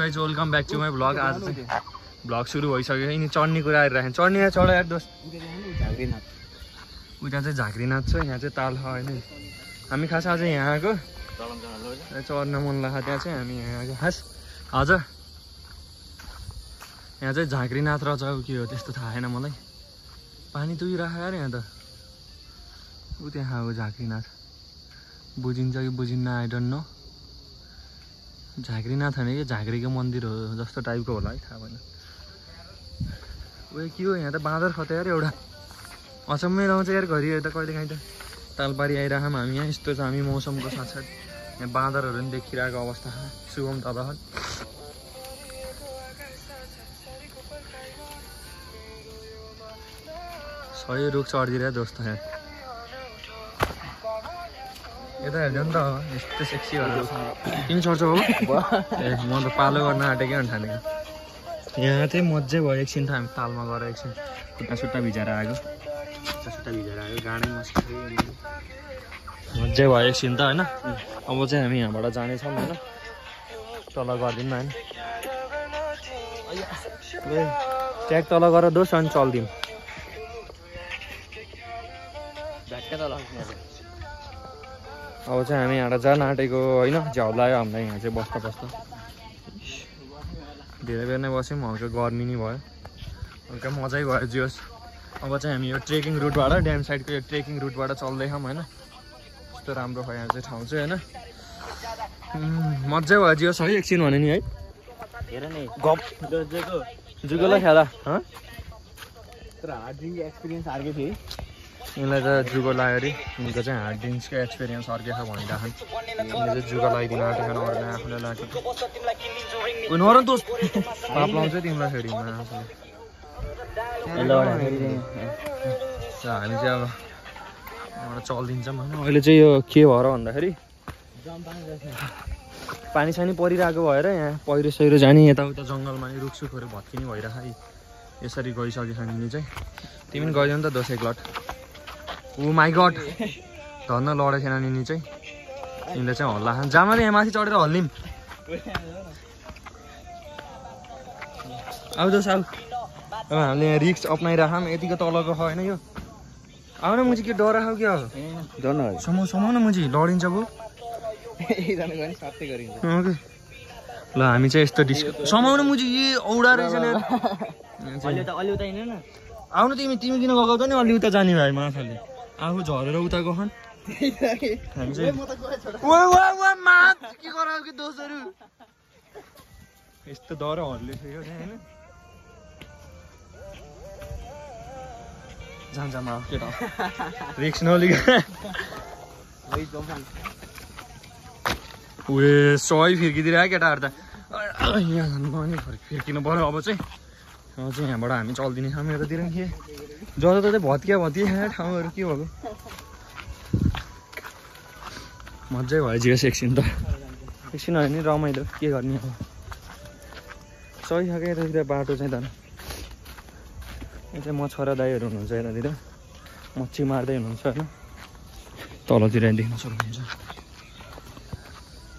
Guys welcome back to my blog. आज blog सुरु भइसक्यो। यिनी चढ्ने कुरा आइरहेको चढ्ने यहाँ चढ यार दोस्त। उता चाहिँ झाँक्रीनाथ छ, यहाँ चाहिँ ताल छ होइन। हामी खास आज यहाँ आएको चढ्न मन लाग्यो त्यहाँ चाहिँ हामी यहाँ आएको खास हजुर। यहाँ चाहिँ झाँक्रीनाथ र चाहिँ के हो त्यस्तो थाहा छैन मलाई। पानी तुइरहेको यार यहाँ त। ऊ त्यहाँ हो झाँक्रीनाथ, बुझिन्छ कि बुझिन्न आई डोन्ट नो। झाँक्रीनाथ होइन कि झाँक्रीको मन्दिर हो जस्तो टाइपको होला है, थाहा भएन। उयो के हो यहाँ त बाँदर खत यार एउटा अचम्मै लाउँछ यार घरि त कहिले काहीँ त तालपारी आइरहेछौँ हामी यहाँ। यस्तो छ हामी मौसमको साथसाथ यहाँ बाँदरहरू पनि देखिरहेको अवस्था शुभम तदहन। सही रुख चढिदिरह दोस्त यहाँ यता हेर्छ नि त यस्तो सेक्सी भएर किन चढ्छौ हो ए म त पालो गर्न आँटेकै अनि ठानेको। यहाँ चाहिँ मजा भयो एकछिन त हामी तालमा गएर एकछिन खुट्टा सुट्टा भिजाएर आएको गाडै मस्कियो मजा भयो एकछिन त होइन। अब चाहिँ हामी यहाँबाट जानेछौँ होइन, तल गरिदिउँ होइन। ट्याग तल गर दोस् अनि चल्दिउँ। अब चाहिँ हामी यहाँ जान आँटेको होइन, झ्याउ लाग्यो हामीलाई यहाँ चाहिँ बस्दा बस्दा। धेरै बेर नै बस्यौँ, हल्का गर्मी नै भयो, हल्का मजै भयो जियोस्। अब चाहिँ हामी यो ट्रेकिङ रुटबाट ड्याम साइडको यो ट्रेकिङ रुटबाट चल्दैछौँ होइन। यस्तो राम्रो भयो यहाँ चाहिँ ठाउँ चाहिँ होइन, मजै भयो जियोस् है एकछिन भने नि है। हेर नि गफ जुगोलाई खेला तर हार्ड ड्रिङ्क एक्सपिरियन्स अर्कै थियो। यिनलाई त जुगो लाग्यो अरे, यिनीको चाहिँ हार्ड ड्रिङ्क्सको एक्सपिरियन्स अर्कै छ भनिरहेको। यिनीले चाहिँ जुगो लगाइदिनु आँटेको छैन, अरूलाई आफूलाई लागेको नर नि दोस्त पाप लाउँछ तिमीलाई फेरि। हामी चाहिँ अब चलिदिन्छौँ होइन। अहिले चाहिँ यो के भएर भन्दाखेरि पानी सानी परिरहेको भएर यहाँ पहिरो सहिरो जाने यताउता जङ्गलमा नि रुखसुखहरू भत्किने भइरहेको है। यसरी गइसकेछ यिनी चाहिँ। तिमी पनि गइदियो नि त दोष एक लट। ओ माई गड धन्न लडेको थिएन निनी चाहिँ। यिनले चाहिँ हल्ला खान्छ जामाले यहाँ माथि चढेर हल्लिम। आऊ दोस् आऊ। अब हामीले यहाँ रिक्स अप्नाइराखौँ, यतिको तलको छ होइन यो। आऊ न मुजी के डरा खाऊ क्या समाउ न मुजी लडिन्छ भयो। ल हामी चाहिँ यस्तो डिस्क समाउन मुजी ए औडा रहेछ नि। आउनु तिमी तिमी किन गएको त नि अलि उता जाने भाइ माछाले आफू झरेर उता गहन। दोषहरू यस्तो डर हल्लिसक्यो होइन। जान्छ केटा रिक्स नलिग उयो सही फिर्किदिरहेको केटाहरू त यहाँ फिर्किनु पऱ्यो। अब चाहिँ यहाँबाट हामी चल्दिने छौँ यतातिर के जता ततै भत्किया ठाउँहरू के भएको। मजै भयो जियोस् एकछिन त एकछिन होइन नि रमाइलो के गर्ने अब। सही छ क्या यतातिर बाटो चाहिँ तर यहाँ चाहिँ मछुवारा दाईहरू हुनुहुन्छ यतातिर मच्छी मार्दै हुनुहुन्छ होइन। तलतिर देख्न सक्नुहुन्छ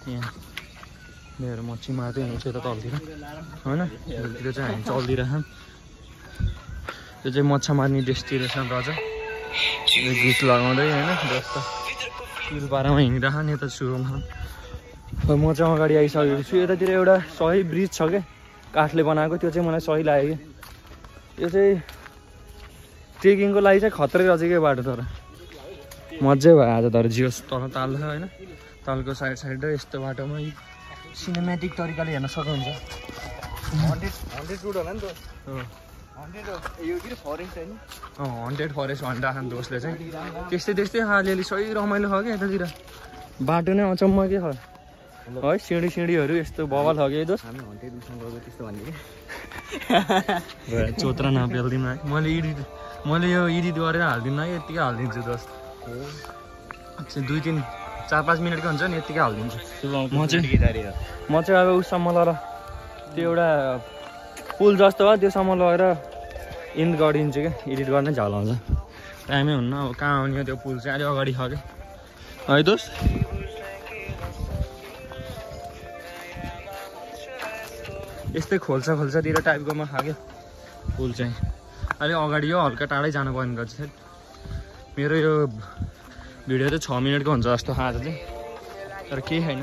यहाँ मेरो मच्छी मार्दै हुनुहुन्छ यता तलतिर होइन। यतातिर चाहिँ हामी चल्दिरहेछौँ। त्यो चाहिँ माछा मार्ने डेस्टिनेसन रहेछ। यो गीत लगाउँदै होइन जस्तो हिलपारामा हिँडिरहेको नि यता सुरुमा। अब म चाहिँ अगाडि आइसकेको छु। यतातिर एउटा सही ब्रिज छ क्या काठले बनाएको, त्यो चाहिँ मलाई सही लाग्यो कि यो चाहिँ ट्रेकिङको लागि चाहिँ खत्रै रहेछ क्या बाटो। तर मजै भयो आज तर जियोस् तल ताल छ होइन। तालको साइड साइड र यस्तो बाटोमा सिनेमेटिक तरिकाले हेर्न सक्नुहुन्छ। 100 रुट होला नि त 100 फरेस्ट भनिरहेको दोस्तले चाहिँ। त्यस्तै त्यस्तै अलिअलि सही रमाइलो छ क्या यतातिर बाटो नै अचम्म के छ है। सिँढीहरू यस्तो बवाल छ कि दोस्त। हामी 100 रुटसँग गएको त्यस्तो भन्ने कि चोत्रा नपेल्दिउँ है। मैले यो एडिट गरेर हालिदिउँ है, यत्तिकै हालिदिन्छु दोस्त। 2-3 4-5 मिनटको हुन्छ नि यत्तिकै हालिदिन्छु। म चाहिँ अब उससम्म लगेर त्यो एउटा पुल जस्तो हो त्योसम्म लगेर इन्ड गरिदिन्छु क्या, एडिट गर्नै झ्याल आउँछ टाइमै हुन्न। अब कहाँ आउने हो त्यो पुल चाहिँ अलिक अगाडि छ क्या है दोस्त। यस्तै खोल्सातिर टाइपकोमा खायो पुल चाहिँ। अलि अगाडि यो हल्का टाढै जानुपर्ने गर्छ। मेरो यो भिडियो चाहिँ 6 मिनटको हुन्छ जस्तो आज चाहिँ, तर केही छैन।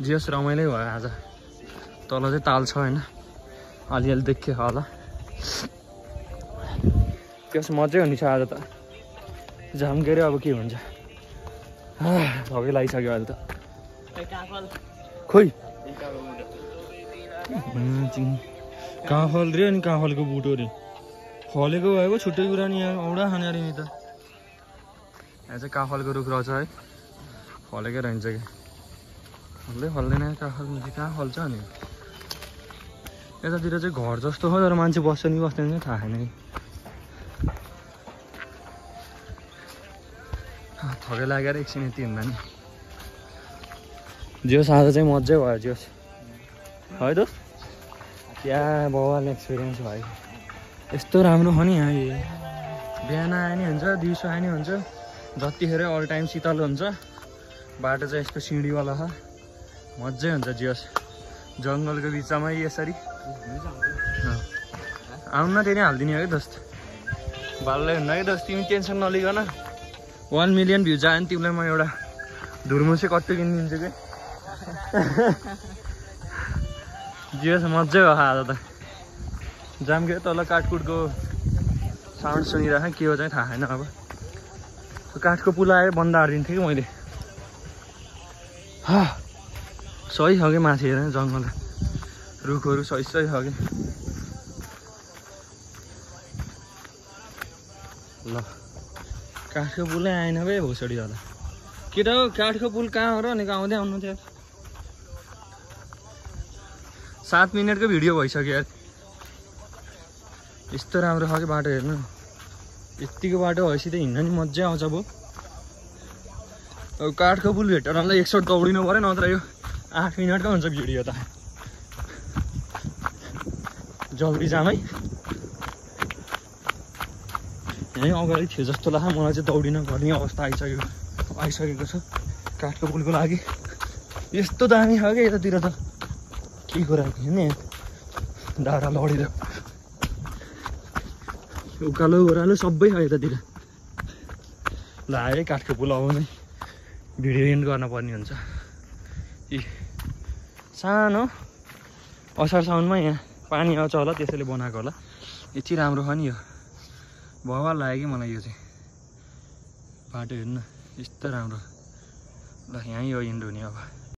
जियोस् रमाइलो भयो आज। तल चाहिँ ताल छ होइन, अलिअलि देखियो होला। त्यस मजै हुने छ आज त। झामकेर अब के हुन्छ, धकै लागिसक्यो अहिले त। खोइ काफल रे, अनि काफलको बुटो रे फलेको भएको छुट्टै कुरा नि यहाँ औडा खाने अरे नि त। यहाँ चाहिँ काफलको रुख रहेछ है, फलेकै रहन्छ कि फल्दैन काफल कहाँ फल्छ नि। यतातिर चाहिँ घर जस्तो हो, तर मान्छे बस्छ नि बस्दैन चाहिँ थाहा छैन कि। थकै लागेर एकछिन यति हुँदा नि। जियोस् आज चाहिँ मजै भयो जियोस् है त। क्या बवाल एक्सपिरियन्स भयो। यस्तो राम्रो हो नि यहाँ। बिहान आए नि हुन्छ, दिउँसो आए नि हुन्छ, जतिखेर अल टाइम शीतल हुन्छ। बाटो चाहिँ यस्तो सिँढीवाला छ, मजै हुन्छ जियोस्। जङ्गलको बिचमा यसरी आउन त्यही हालिदिने हो कि दोस्त, बाल्दै हुन्न कि दोस्त। तिमी टेन्सन नलिकन। 1 मिलियन भ्यू आयो भने तिमीलाई म एउटा धुर्मुसे कट्टु किनिदिन्छु कि। जियोस् मजै हो आज त। जामकेर तल काठकुटको साउन्ड सुनिरहेको के हो चाहिँ थाहा छैन। अब काठको पुल आयो, बन्द हारिदिन्थेँ कि मैले। सही छ कि माथि हेर जङ्गल रुखहरू सही छ कि। ल काठको पुलै आएन बे भोसडी होला। केटा हो काठको पुल कहाँ हो र भनेको आउँदै आउनु थियो। 7 मिनटको भिडियो भइसक्यो यार। यस्तो राम्रो छ कि बाटो हेर्नु। यतिको बाटो भएपछि त हिँड्न नि मजा आउँछ भयो। अब काठको पुल भेट्नलाई 1 शट दौडिनु पऱ्यो, नत्र यो 8 मिनटको हुन्छ भिडियो त। जल्दी जाम है। यहीँ अगाडि थियो जस्तो लाग्छ मलाई चाहिँ। दौडिन पर्ने अवस्था आइसकेको छ काठको पुलको लागि। यस्तो दामी छ कि यतातिर त के कुरा नि। डाँडा लडेर उकालो ओह्रालो सबै छ यतातिर। ल आयो काठको पुल। अब नै भिडियो एन्ड गर्न पर्ने हुन्छ। सानो असार साउनमा यहाँ पानी आउँछ होला, त्यसैले बनाएको होला। यति राम्रो छ नि यो, बवाल लाग्यो कि मलाई यो चाहिँ। बाटो हेर्नु यस्तो राम्रो। ल यहीँ हो इन्ड हुने अब।